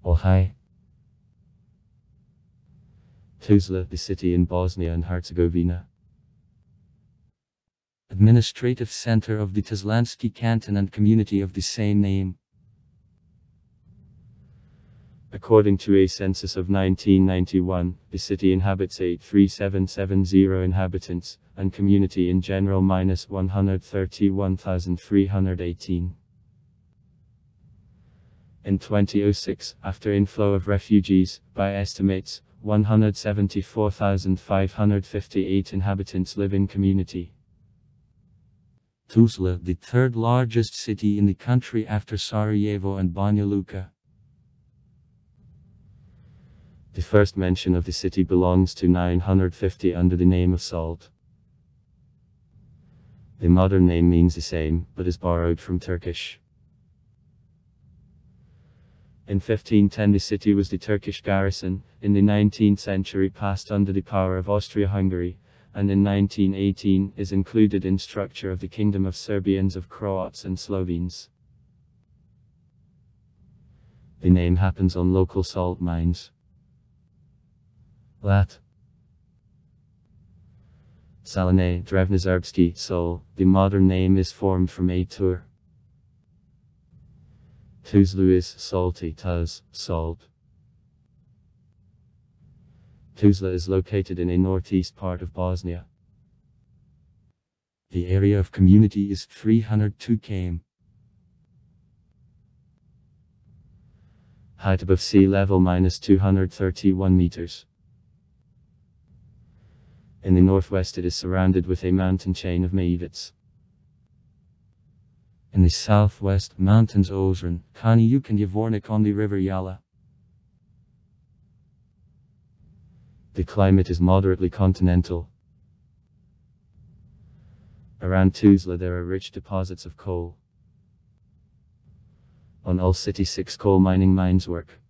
Ohio. Tuzla, the city in Bosnia and Herzegovina. Administrative center of the Tuzlanski canton and community of the same name. According to a census of 1991, the city inhabits 83770 inhabitants, and community in general minus 131,318. In 2006, after inflow of refugees, by estimates, 174,558 inhabitants live in community. Tuzla, the third largest city in the country after Sarajevo and Banja Luka. The first mention of the city belongs to 950 under the name of Salt. The modern name means the same, but is borrowed from Turkish. In 1510 the city was the Turkish garrison, in the 19th century passed under the power of Austria-Hungary, and in 1918 is included in structure of the Kingdom of Serbians of Croats and Slovenes. The name happens on local salt mines. Lat. Salone, Drevnoserbski, Sol, the modern name is formed from a tur. Tuzla is salty, Tuz, salt. Tuzla is located in a northeast part of Bosnia. The area of community is 302 km. Height above sea level minus 231 meters. In the northwest it is surrounded with a mountain chain of Maivits. In the southwest, mountains Ozren, Kaniyuk and Yavornik on the river Yala. The climate is moderately continental. Around Tuzla there are rich deposits of coal. On all city 6 coal mining mines work.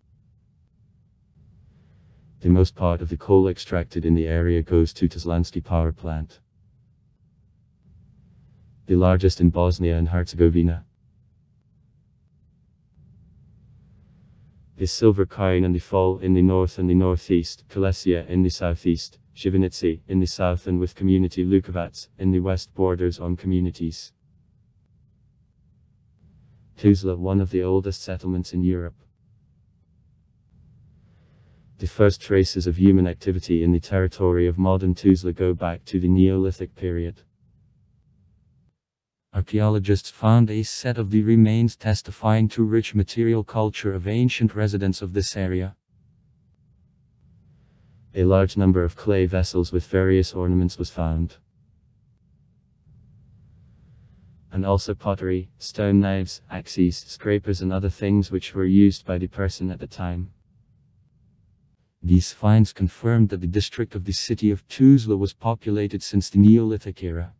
The most part of the coal extracted in the area goes to Tuzlanski power plant, the largest in Bosnia and Herzegovina. The Silver Kine and the Fall in the north and the northeast, Kalesia in the southeast, Shivanici in the south and with community Lukovac in the west borders on communities. Tuzla, one of the oldest settlements in Europe. The first traces of human activity in the territory of modern Tuzla go back to the Neolithic period. Archaeologists found a set of the remains testifying to rich material culture of ancient residents of this area. A large number of clay vessels with various ornaments was found. And also pottery, stone knives, axes, scrapers and other things which were used by the person at the time. These finds confirmed that the district of the city of Tuzla was populated since the Neolithic era.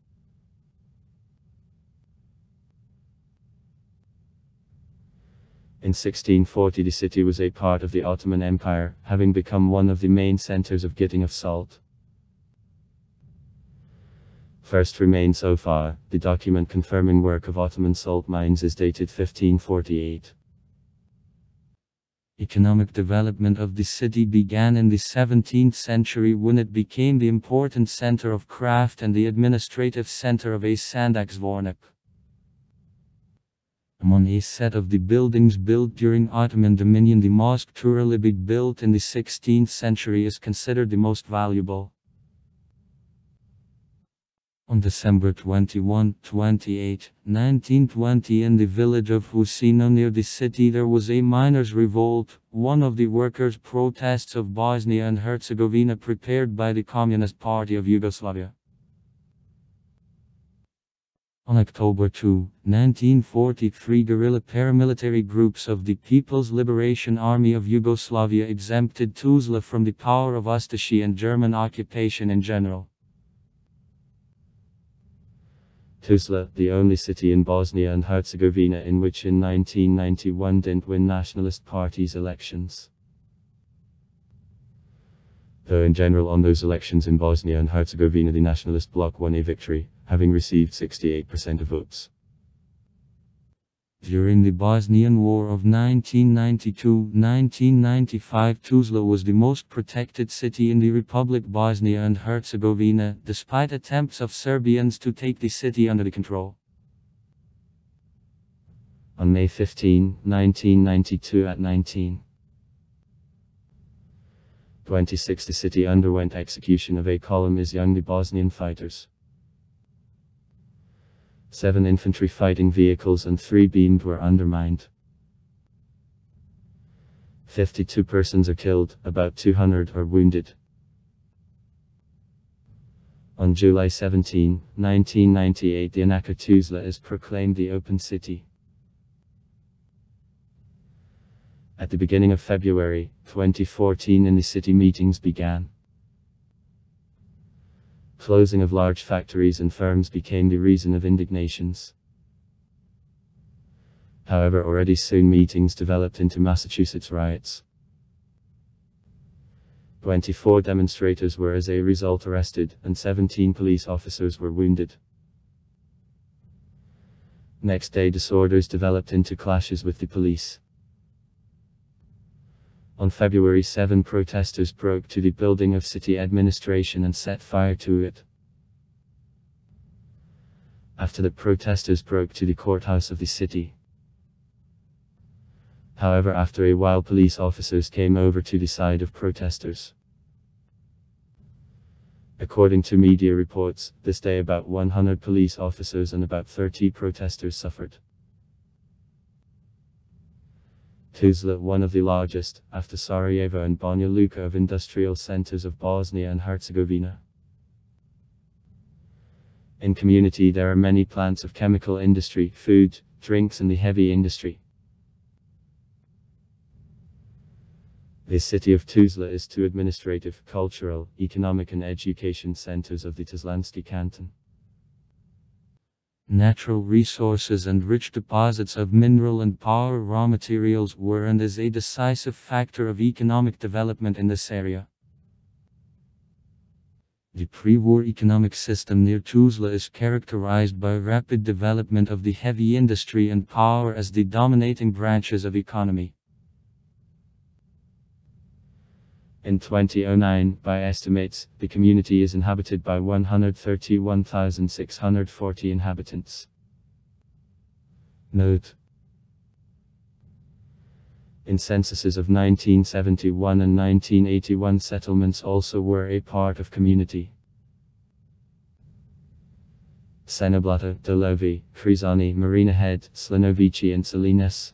In 1640 the city was a part of the Ottoman Empire, having become one of the main centers of getting of salt. First remained so far, the document confirming work of Ottoman salt mines is dated 1548. Economic development of the city began in the 17th century when it became the important center of craft and the administrative center of a Sandaksvornik. Among a set of the buildings built during Ottoman dominion, the mosque Turalibig built in the 16th century is considered the most valuable. On December 28, 1920 in the village of Husino near the city there was a miners' revolt, one of the workers' protests of Bosnia and Herzegovina prepared by the Communist Party of Yugoslavia. On October 2, 1943 guerrilla paramilitary groups of the People's Liberation Army of Yugoslavia exempted Tuzla from the power of Ustashi and German occupation in general. Tuzla, the only city in Bosnia and Herzegovina in which in 1991 didn't win nationalist parties elections. Though in general on those elections in Bosnia and Herzegovina the nationalist bloc won a victory, having received 68% of votes. During the Bosnian War of 1992-1995, Tuzla was the most protected city in the Republic Bosnia and Herzegovina, despite attempts of Serbians to take the city under the control. On May 15, 1992 at 19:26, the city underwent execution of a column of young Bosnian fighters. 7 infantry fighting vehicles and 3 beamed were undermined. 52 persons are killed, about 200 are wounded. On July 17, 1998, the Anaka Tuzla is proclaimed the open city. At the beginning of February 2014, in the city, meetings began. Closing of large factories and firms became the reason of indignations. However, already soon meetings developed into Massachusetts riots. 24 demonstrators were as a result arrested, and 17 police officers were wounded. Next day, disorders developed into clashes with the police. On February 7, protesters broke to the building of city administration and set fire to it. After that, protesters broke to the courthouse of the city. However, after a while, police officers came over to the side of protesters. According to media reports, this day about 100 police officers and about 30 protesters suffered. Tuzla, one of the largest, after Sarajevo and Banja Luka, of industrial centers of Bosnia and Herzegovina. In community there are many plants of chemical industry, food, drinks and the heavy industry. The city of Tuzla is 2 administrative, cultural, economic and education centers of the Tuzlanski canton. Natural resources and rich deposits of mineral and power raw materials were and is a decisive factor of economic development in this area. The pre-war economic system near Tuzla is characterized by rapid development of the heavy industry and power as the dominating branches of economy. In 2009, by estimates, the community is inhabited by 131,640 inhabitants. Note: in censuses of 1971 and 1981, settlements also were a part of community. Senoblata, Dolovi, Krizani, Marina Head, Slinovici and Salinas.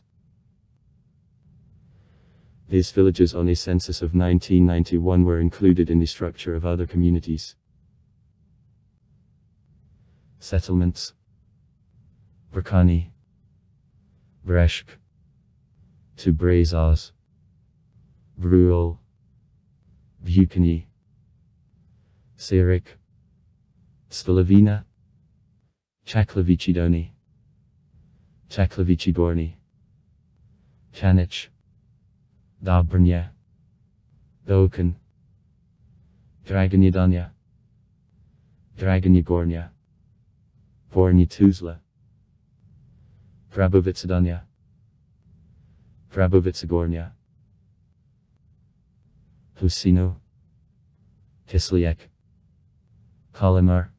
These villages on a census of 1991 were included in the structure of other communities. Settlements: Brkani, Breshk, Tubrazaz, Bruel, Bukani, Sirik, Stolovina, Chaklavichidoni, Chaklavichigorni, Chanich, Dobrnya, Dokan, Dragonidanya, Dragonigornya, Borny Tuzla, Grabovitsadanya, Grabovitsagornya, Husino, Kisliek, Kalimar,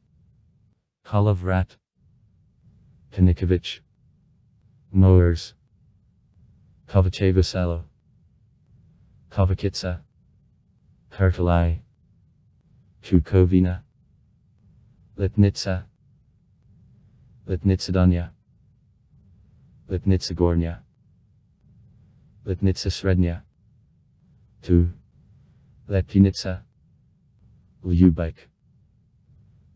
Kalavrat, Kanikovic, Moers, Kovachevo Selo, Kovakitsa, Herkalai, Chukovina, Lipnitsa, Lipnitsadanya, Lipnitsagornya, Lipnitsa Srednya, Tu, Lepinitsa, Lyubek,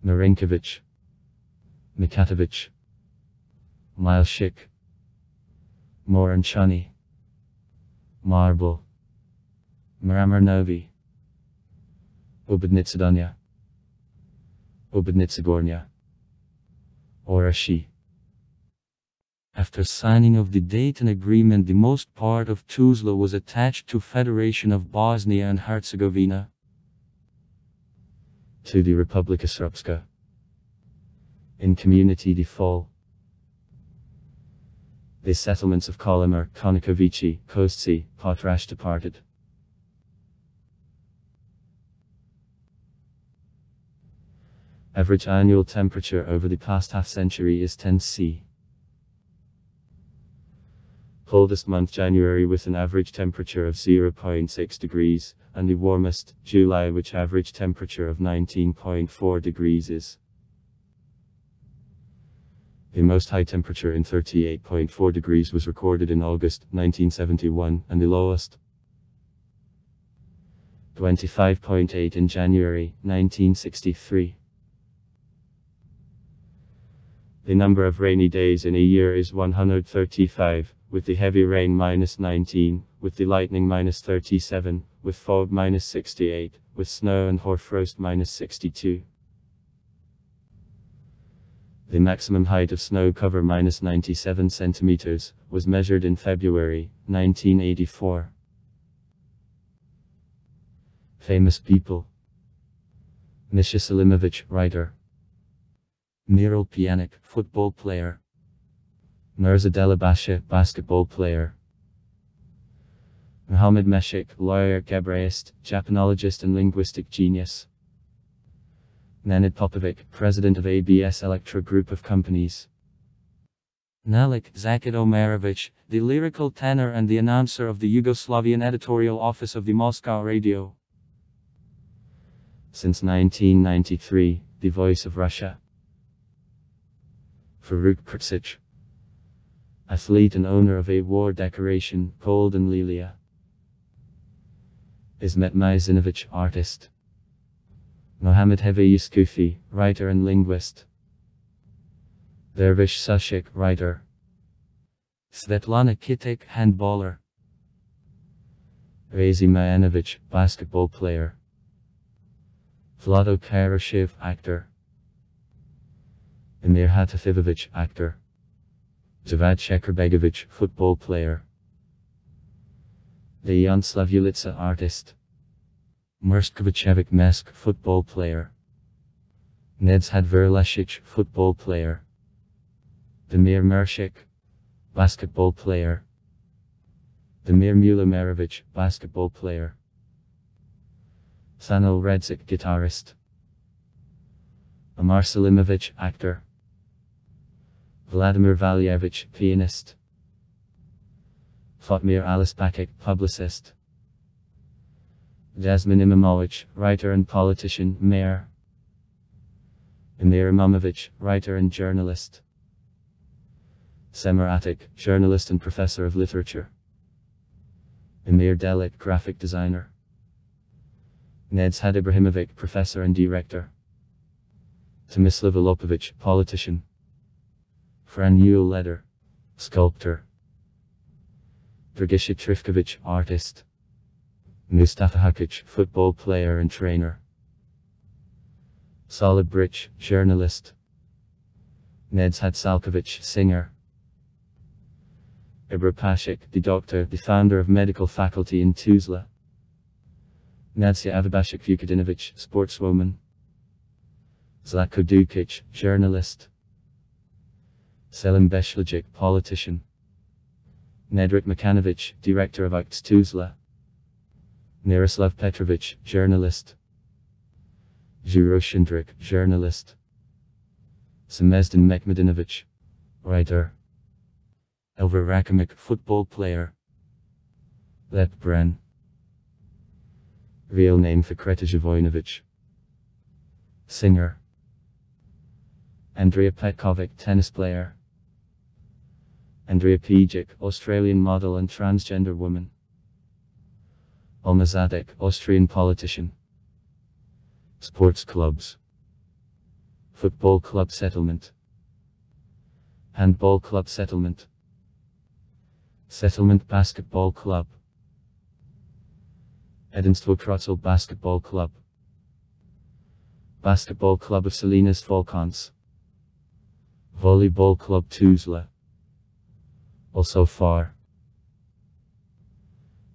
Marinkovic, Mikatovic, Mileshik, Moranchani, Marble, Maramarnovi, Obednitsadanya, Obednitsagornya, Orashi. After signing of the Dayton Agreement, the most part of Tuzla was attached to Federation of Bosnia and Herzegovina, to the Republika Srpska. In community, the fall. The settlements of Kolimar, Konikovici, Kostci, Potrash departed. Average annual temperature over the past half-century is 10 C. Coldest month January with an average temperature of 0.6 degrees, and the warmest, July, which average temperature of 19.4 degrees is. The most high temperature in 38.4 degrees was recorded in August 1971, and the lowest 25.8 in January 1963. The number of rainy days in a year is 135, with the heavy rain -19, with the lightning -37, with fog -68, with snow and hoarfrost -62. The maximum height of snow cover -97 centimeters, was measured in February 1984. Famous people: Misha Selimovic, writer; Miral Pjanic, football player; Mirza Delibasha, basketball player; Muhammad Meshik, lawyer, Hebraist, Japanologist and linguistic genius; Nenad Popovic, president of ABS Electra Group of Companies; Nalik Zakid Omerovic, the lyrical tenor and the announcer of the Yugoslavian editorial office of the Moscow radio. Since 1993, the voice of Russia. Faruk Krtsic, athlete and owner of a war decoration, Golden Lilia. Ismet Maizinovic, artist. Mohammad Hevi Yuskufi, writer and linguist. Dervish Sushik, writer. Svetlana Kitik, handballer. Razi Mayanovic, basketball player. Vlado Karashev, actor. Emir Hatafivovic, actor. Zavad Shekerbegovic, football player. Dejan Slavulica, artist. Mrskovicevic Mesk, football player. Nedshad Verlesic, football player. Damir Mershik, basketball player. Damir Mulomerovic, basketball player. Sanil Redzik, guitarist. Amar Selimovic, actor. Vladimir Valyevich, pianist. Fatmir Alispakic, publicist. Jasmin Imamovich, writer and politician, mayor. Emir Imamovich, writer and journalist. Semir Atik, journalist and professor of literature. Emir Delik, graphic designer. Nedshad Ibrahimovic, professor and director. Tomislav Alopovich, politician. Franul Leder, sculptor. Dragisha Trifkovic, artist. Mustafa Hakic, football player and trainer. Solid Brich, journalist. Nedshad Salkovic, singer. Ibra Pashik, the doctor, the founder of medical faculty in Tuzla. Nadsya Avibashik Vukadinovic, sportswoman. Zlatko Dukic, journalist. Selim Beshlajic, politician. Nedrik Makanovic, director of Acts Tuzla. Miroslav Petrovic, journalist. Zuro Shindrik, journalist. Semezdan Mekmedinovic, writer. Elver Rakamic, football player. Lep Bren. Real name Fikreta Zhivojnovic, singer. Andrea Petkovic, tennis player. Andrea Pejic, Australian model and transgender woman. Almazadek, Austrian politician. Sports clubs. Football club settlement. Handball club settlement. Settlement basketball club. Edinstvo Krotzel basketball club. Basketball club of Salinas Falcons. Volleyball club Tuzla. Also far.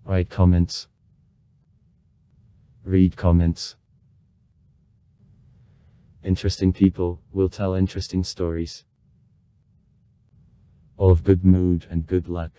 Write comments. Read comments. Interesting people will tell interesting stories. of good mood and good luck.